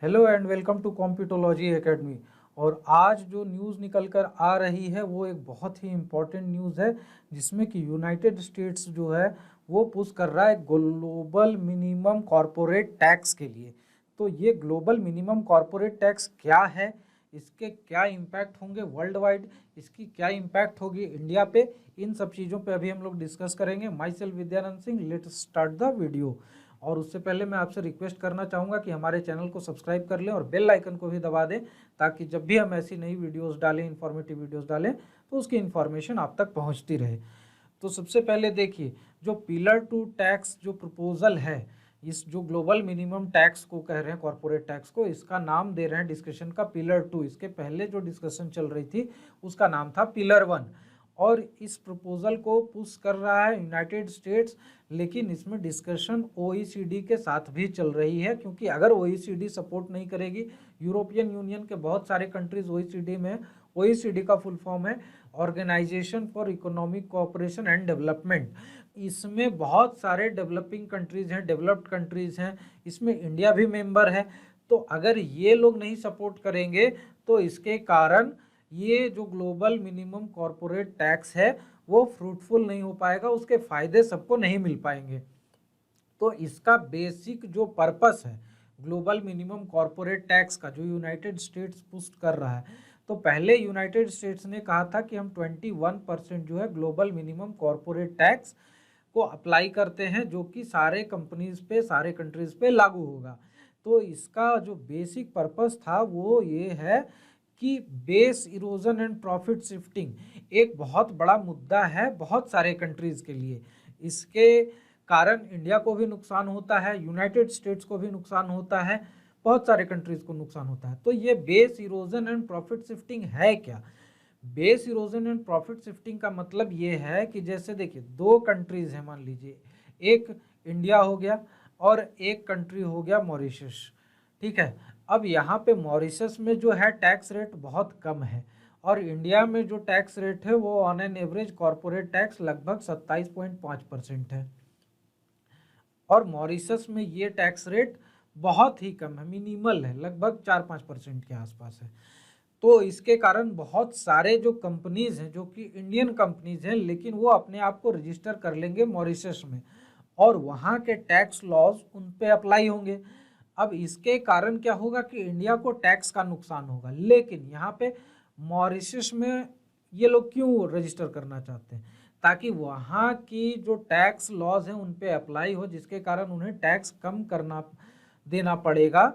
Hello and welcome to Computology Academy. और आज जो न्यूज़ निकल कर आ रही है वो एक बहुत ही इम्पॉर्टेंट न्यूज़ है, जिसमें कि यूनाइटेड स्टेट्स जो है वो पुश कर रहा है ग्लोबल मिनिमम कॉरपोरेट टैक्स के लिए। तो ये ग्लोबल मिनिमम कॉरपोरेट टैक्स क्या है, इसके क्या इम्पैक्ट होंगे वर्ल्ड वाइड, इसकी क्या इम्पैक्ट होगी इंडिया पे, इन सब चीज़ों पे अभी हम लोग डिस्कस करेंगे। My self Vidyanand Singh, let's start the video. और उससे पहले मैं आपसे रिक्वेस्ट करना चाहूँगा कि हमारे चैनल को सब्सक्राइब कर लें और बेल आइकन को भी दबा दें, ताकि जब भी हम ऐसी नई वीडियोस डालें, इन्फॉर्मेटिव वीडियोस डालें, तो उसकी इन्फॉर्मेशन आप तक पहुँचती रहे। तो सबसे पहले देखिए, जो पिलर टू टैक्स जो प्रपोजल है, इस जो ग्लोबल मिनिमम टैक्स को कह रहे हैं, कॉर्पोरेट टैक्स को, इसका नाम दे रहे हैं डिस्कशन का पिलर टू। इसके पहले जो डिस्कशन चल रही थी उसका नाम था पिलर वन। और इस प्रपोजल को पुश कर रहा है यूनाइटेड स्टेट्स, लेकिन इसमें डिस्कशन ओईसीडी के साथ भी चल रही है, क्योंकि अगर ओईसीडी सपोर्ट नहीं करेगी, यूरोपियन यूनियन के बहुत सारे कंट्रीज ओईसीडी में, ओईसीडी का फुल फॉर्म है organisation for economic cooperation and development. इसमें बहुत सारे डेवलपिंग कंट्रीज हैं, डेवलप्ड कंट्रीज हैं, इसमें इंडिया भी मेंबर है। तो अगर ये लोग नहीं सपोर्ट करेंगे तो इसके कारण ये जो ग्लोबल मिनिमम कॉरपोरेट टैक्स है वो फ्रूटफुल नहीं हो पाएगा, उसके फायदे सबको नहीं मिल पाएंगे। तो इसका बेसिक जो पर्पस है ग्लोबल मिनिमम कॉरपोरेट टैक्स का, जो यूनाइटेड स्टेट्स पुश कर रहा है, तो पहले यूनाइटेड स्टेट्स ने कहा था कि हम 21% जो है ग्लोबल मिनिमम कॉरपोरेट टैक्स को अप्लाई करते हैं, जो कि सारे कंपनीज पे, सारे कंट्रीज पे लागू होगा। तो इसका जो बेसिक पर्पस था वो ये है कि base erosion and profit shifting एक बहुत बड़ा मुद्दा है बहुत सारे कंट्रीज के लिए। इसके कारण इंडिया को भी नुकसान होता है, यूनाइटेड स्टेट्स को भी नुकसान होता है, बहुत सारे कंट्रीज को नुकसान होता है। तो ये base erosion and profit shifting है क्या? Base erosion and profit shifting का मतलब ये है कि जैसे देखिए, दो कंट्रीज हैं, मान लीजिए एक इंडिया हो गया और एक कंट्री हो गया मॉरिशस। ठीक है, अब यहाँ पे मॉरिशस में जो है टैक्स रेट बहुत कम है, और इंडिया में जो टैक्स रेट है वो on an average corporate tax लगभग 27.5% है, और मॉरिशस में ये टैक्स रेट बहुत ही कम है, मिनिमल है, लगभग 4-5% के आसपास है। तो इसके कारण बहुत सारे जो कंपनीज हैं, जो कि इंडियन कंपनीज हैं, लेकिन वो अपने आप को रजिस्टर कर लेंगे मॉरिशस में, और वहाँ के टैक्स लॉज उन पे अप्लाई होंगे। अब इसके कारण क्या होगा कि इंडिया को टैक्स का नुकसान होगा, लेकिन यहाँ पे मॉरिशस में ये लोग क्यों रजिस्टर करना चाहते हैं? ताकि वहाँ की जो टैक्स लॉज हैं उन पे अप्लाई हो, जिसके कारण उन्हें टैक्स कम करना देना पड़ेगा,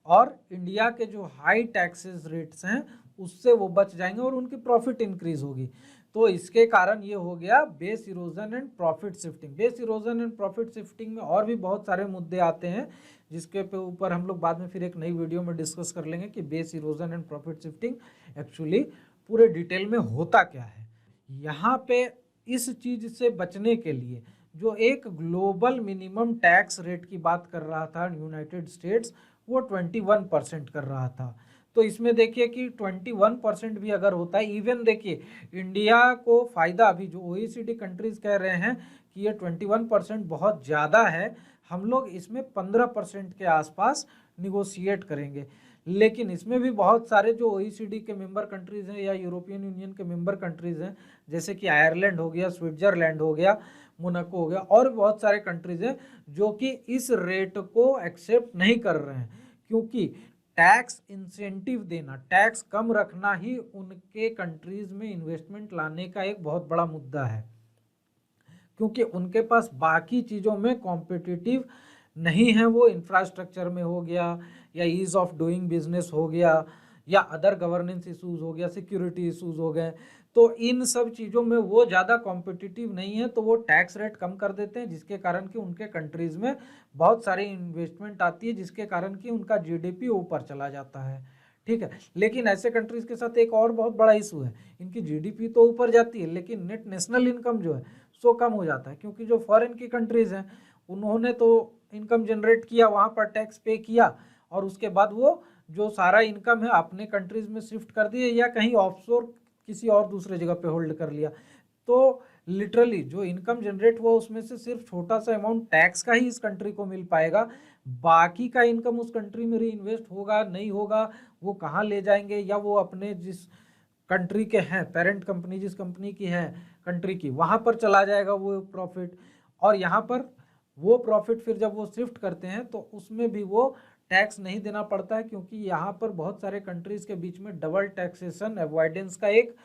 और इंडिया के जो हाई टैक्सेस रेट्स हैं उससे वो बच जाएंगे और उनकी प्रॉफिट इंक्रीज होगी। तो इसके कारण ये हो गया base erosion and profit shifting. Base erosion and profit shifting में और भी बहुत सारे मुद्दे आते हैं, जिसके पे ऊपर हम लोग बाद में फिर एक नई वीडियो में डिस्कस कर लेंगे कि base erosion and profit shifting actually पूरे डिटेल में होता क्या है। यहाँ पे इस चीज से बचने के लिए जो एक ग्लोबल मिनिमम टैक्स रेट की बात कर रहा था यूनाइटेड स्टेट्स, वो 21% कर रहा था। तो इसमें देखिए कि 21% भी अगर होता है, इवन देखिए इंडिया को फायदा, अभी जो ओईसीडी कंट्रीज कह रहे हैं कि ये 21% बहुत ज़्यादा है, हम लोग इसमें 15% के आसपास निगोशिएट करेंगे। लेकिन इसमें भी बहुत सारे जो ओईसीडी के मेंबर कंट्रीज हैं या यूरोपियन यूनियन के मेंबर कंट्रीज हैं, जैसे कि आयरलैंड हो गया, स्विट्जरलैंड हो गया, मोनाको हो गया, और बहुत सारे कंट्रीज हैं जो कि इस रेट को एक्सेप्ट नहीं कर रहे हैं, क्योंकि टैक्स इंसेंटिव देना, टैक्स कम रखना ही उनके कंट्रीज में इन्वेस्टमेंट लाने का एक बहुत बड़ा मुद्दा है, क्योंकि उनके पास बाकी चीज़ों में कॉम्पिटिटिव नहीं है। वो इंफ्रास्ट्रक्चर में हो गया, या ईज ऑफ डूइंग बिजनेस हो गया, या अदर गवर्नेंस इशूज़ हो गया, सिक्योरिटी इशूज़ हो गए, तो इन सब चीज़ों में वो ज़्यादा कॉम्पिटिटिव नहीं है, तो वो टैक्स रेट कम कर देते हैं, जिसके कारण कि उनके कंट्रीज़ में बहुत सारी इन्वेस्टमेंट आती है, जिसके कारण कि उनका जीडीपी ऊपर चला जाता है। ठीक है, लेकिन ऐसे कंट्रीज़ के साथ एक और बहुत बड़ा इशू है, इनकी जीडीपी तो ऊपर जाती है, लेकिन नेट नेशनल इनकम जो है सो कम हो जाता है, क्योंकि जो फॉरेन की कंट्रीज़ हैं उन्होंने तो इनकम जनरेट किया, वहाँ पर टैक्स पे किया, और उसके बाद वो जो सारा इनकम है अपने कंट्रीज़ में शिफ्ट कर दिए, या कहीं ऑफशोर किसी और दूसरे जगह पे होल्ड कर लिया। तो लिटरली जो इनकम जनरेट हुआ उसमें से सिर्फ छोटा सा अमाउंट टैक्स का ही इस कंट्री को मिल पाएगा, बाकी का इनकम उस कंट्री में री इन्वेस्ट होगा नहीं होगा, वो कहाँ ले जाएंगे, या वो अपने जिस कंट्री के हैं, पेरेंट कंपनी जिस कंपनी की है कंट्री की, वहाँ पर चला जाएगा वो प्रॉफिट। और यहाँ पर वो प्रॉफिट फिर जब वो शिफ्ट करते हैं तो उसमें भी वो टैक्स नहीं देना पड़ता है, क्योंकि यहाँ पर बहुत सारे कंट्रीज के बीच में डबल टैक्सेशन अवॉइडेंस का एक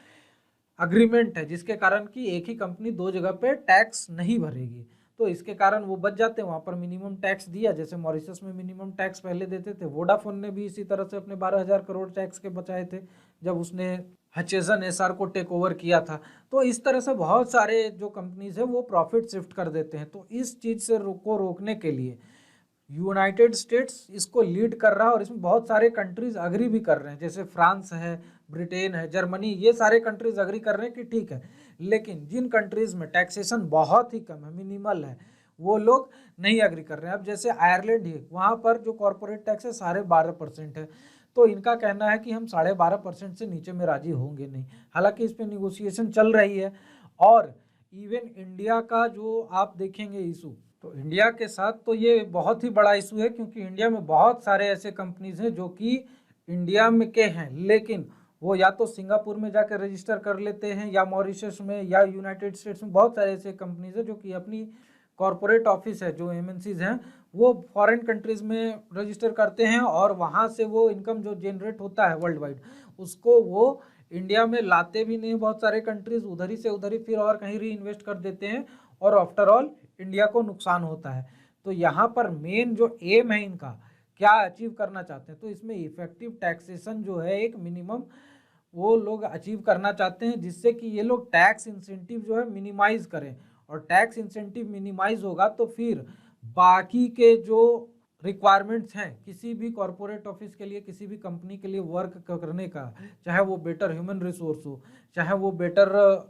अग्रीमेंट है, जिसके कारण कि एक ही कंपनी दो जगह पे टैक्स नहीं भरेगी। तो इसके कारण वो बच जाते हैं, वहाँ पर मिनिमम टैक्स दिया, जैसे मॉरिशस में मिनिमम टैक्स पहले देते थे। वोडाफोन ने भी इसी तरह से अपने 12,000 करोड़ टैक्स के बचाए थे जब उसने हचेसन एसआर को टेक ओवर किया था। तो इस तरह से बहुत सारे जो कंपनीज है वो प्रॉफिट शिफ्ट कर देते हैं। तो इस चीज़ से को रोकने के लिए यूनाइटेड स्टेट्स इसको लीड कर रहा है, और इसमें बहुत सारे कंट्रीज अग्री भी कर रहे हैं, जैसे फ्रांस है, ब्रिटेन है, जर्मनी, ये सारे कंट्रीज अग्री कर रहे हैं कि ठीक है। लेकिन जिन कंट्रीज में टैक्सेशन बहुत ही कम है, मिनिमल है, वो लोग नहीं अग्री कर रहे हैं। अब जैसे आयरलैंड है, वहाँ पर जो कॉरपोरेट टैक्स है 12.5% है। तो इनका कहना है कि हम 12.5% से नीचे में राजी होंगे नहीं। हालांकि इस पर निगोशिएशन चल रही है। और इवन इंडिया का जो आप देखेंगे इशू, तो इंडिया के साथ तो ये बहुत ही बड़ा इशू है, क्योंकि इंडिया में बहुत सारे ऐसे कंपनीज हैं जो कि इंडिया में के हैं, लेकिन वो या तो सिंगापुर में जाकर रजिस्टर कर लेते हैं, या मॉरिशस में, या यूनाइटेड स्टेट्स में। बहुत सारे ऐसे कंपनीज हैं जो कि अपनी कॉरपोरेट ऑफिस है, जो एमएनसीज हैं, वो फॉरेन कंट्रीज में रजिस्टर करते हैं, और वहाँ से वो इनकम जो जनरेट होता है वर्ल्ड वाइड, उसको वो इंडिया में लाते भी नहीं। बहुत सारे कंट्रीज उधर ही से उधर ही फिर और कहीं री इन्वेस्ट कर देते हैं, और आफ्टर ऑल इंडिया को नुकसान होता है। तो यहाँ पर मेन जो एम है इनका, क्या अचीव करना चाहते हैं, तो इसमें इफेक्टिव टैक्सेशन जो है एक मिनिमम वो लोग अचीव करना चाहते हैं, जिससे कि ये लोग टैक्स इंसेंटिव जो है मिनिमाइज करें। और टैक्स इंसेंटिव मिनिमाइज होगा तो फिर बाकी के जो रिक्वायरमेंट्स हैं किसी भी कॉरपोरेट ऑफिस के लिए, किसी भी कंपनी के लिए वर्क करने का, चाहे वो बेटर ह्यूमन रिसोर्स हो, चाहे वो better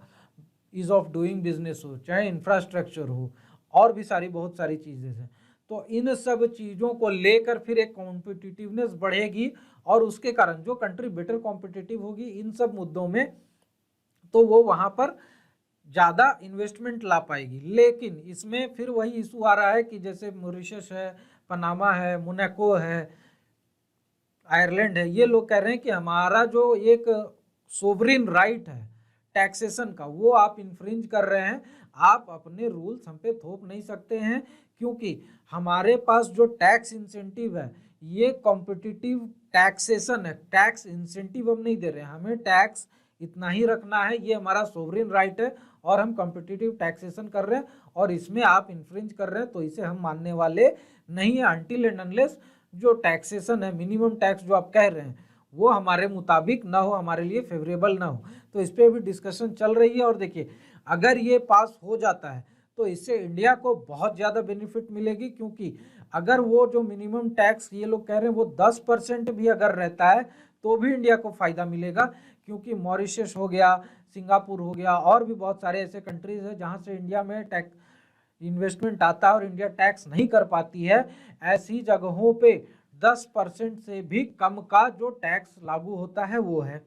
ease of doing business हो, चाहे इंफ्रास्ट्रक्चर हो, और भी सारी बहुत सारी चीज़ें हैं। तो इन सब चीज़ों को लेकर फिर एक कॉम्पिटिटिवनेस बढ़ेगी, और उसके कारण जो कंट्री बेटर कॉम्पिटिटिव होगी इन सब मुद्दों में, तो वो वहाँ पर ज़्यादा इन्वेस्टमेंट ला पाएगी। लेकिन इसमें फिर वही इशू आ रहा है कि जैसे मॉरिशस है, पनामा है, मोनाको है, आयरलैंड है, ये लोग कह रहे हैं कि हमारा जो एक सोवरिन राइट है टैक्सेशन का, वो आप इन्फ्रिंज कर रहे हैं। आप अपने रूल्स हम पे थोप नहीं सकते हैं, क्योंकि हमारे पास जो टैक्स इंसेंटिव है ये कॉम्पिटिटिव टैक्सेशन है। टैक्स इंसेंटिव हम नहीं दे रहे हैं, हमें टैक्स इतना ही रखना है, ये हमारा सोवरिन राइट है, और हम कॉम्पिटिटिव टैक्सेशन कर रहे हैं, और इसमें आप इन्फ्रिंज कर रहे हैं, तो इसे हम मानने वाले नहीं है अनटिल एंड अनलेस जो टैक्सेशन है, मिनिमम टैक्स जो आप कह रहे हैं, वो हमारे मुताबिक ना हो, हमारे लिए फेवरेबल ना हो। तो इस पर भी डिस्कशन चल रही है। और देखिए, अगर ये पास हो जाता है तो इससे इंडिया को बहुत ज़्यादा बेनिफिट मिलेगी, क्योंकि अगर वो जो मिनिमम टैक्स ये लोग कह रहे हैं वो 10% भी अगर रहता है तो भी इंडिया को फ़ायदा मिलेगा, क्योंकि मॉरिशस हो गया, सिंगापुर हो गया, और भी बहुत सारे ऐसे कंट्रीज हैं जहाँ से इंडिया में टैक्स इन्वेस्टमेंट आता है और इंडिया टैक्स नहीं कर पाती है। ऐसी जगहों पे 10% से भी कम का जो टैक्स लागू होता है वो है।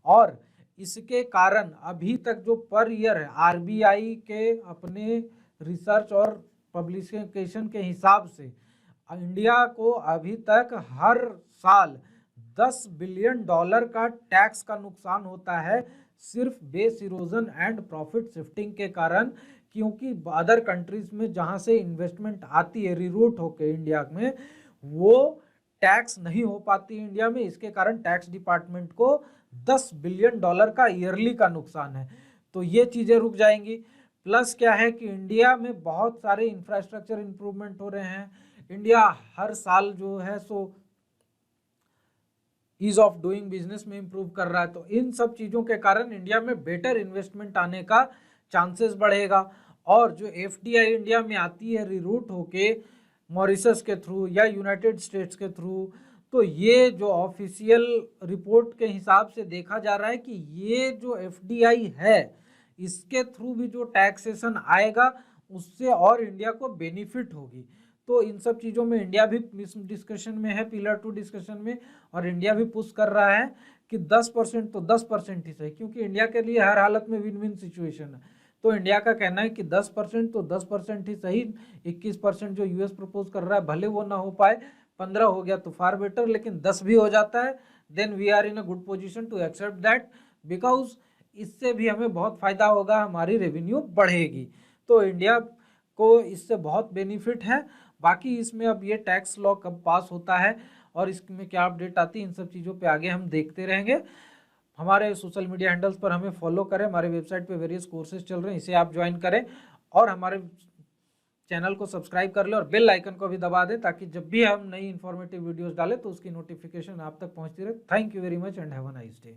और इसके कारण अभी तक जो पर ईयर है, आरबीआई के अपने रिसर्च और पब्लिकेशन के हिसाब से इंडिया को अभी तक हर साल $10 बिलियन का टैक्स का नुकसान होता है, सिर्फ base erosion and profit shifting के कारण। क्योंकि अदर कंट्रीज में जहां से इन्वेस्टमेंट आती है रिरूट होके इंडिया में, वो टैक्स नहीं हो पाती इंडिया में, इसके कारण टैक्स डिपार्टमेंट को $10 बिलियन का ईयरली का नुकसान है। तो ये चीज़ें रुक जाएंगी। प्लस क्या है कि इंडिया में बहुत सारे इंफ्रास्ट्रक्चर इंप्रूवमेंट हो रहे हैं। इंडिया हर साल जो है सो ईज ऑफ डूइंग बिजनेस में इंप्रूव कर रहा है। तो इन सब चीज़ों के कारण इंडिया में बेटर इन्वेस्टमेंट आने का चांसेस बढ़ेगा। और जो एफडीआई इंडिया में आती है रिरूट होके मॉरिशस के थ्रू या यूनाइटेड स्टेट्स के थ्रू, तो ये जो ऑफिशियल रिपोर्ट के हिसाब से देखा जा रहा है कि ये जो एफडीआई है इसके थ्रू भी जो टैक्सेशन आएगा उससे और इंडिया को बेनिफिट होगी। तो इन सब चीज़ों में इंडिया भी डिस्कशन में है, पिलर 2 डिस्कशन में, और इंडिया भी पुश कर रहा है कि 10% तो 10% ही सही, क्योंकि इंडिया के लिए हर हालत में विन विन सिचुएशन है। तो इंडिया का कहना है कि 10%, तो 10% ही सही, 21% जो यूएस प्रपोज कर रहा है भले वो ना हो पाए, 15 हो गया तो फार बेटर, लेकिन 10 भी हो जाता है then we are in a good position to accept that, because इससे भी हमें बहुत फायदा होगा, हमारी रेवेन्यू बढ़ेगी। तो इंडिया को इससे बहुत बेनिफिट है। बाकी इसमें अब ये टैक्स लॉ कब पास होता है और इसमें क्या अपडेट आती है, इन सब चीज़ों पे आगे हम देखते रहेंगे। हमारे सोशल मीडिया हैंडल्स पर हमें फॉलो करें, हमारे वेबसाइट पे वेरियस कोर्सेज चल रहे हैं, इसे आप ज्वाइन करें और हमारे चैनल को सब्सक्राइब कर लें और बेल आइकन को भी दबा दें, ताकि जब भी हम नई इन्फॉर्मेटिव वीडियोस डालें तो उसकी नोटिफिकेशन आप तक पहुंचती रहे। Thank you very much and have a nice day.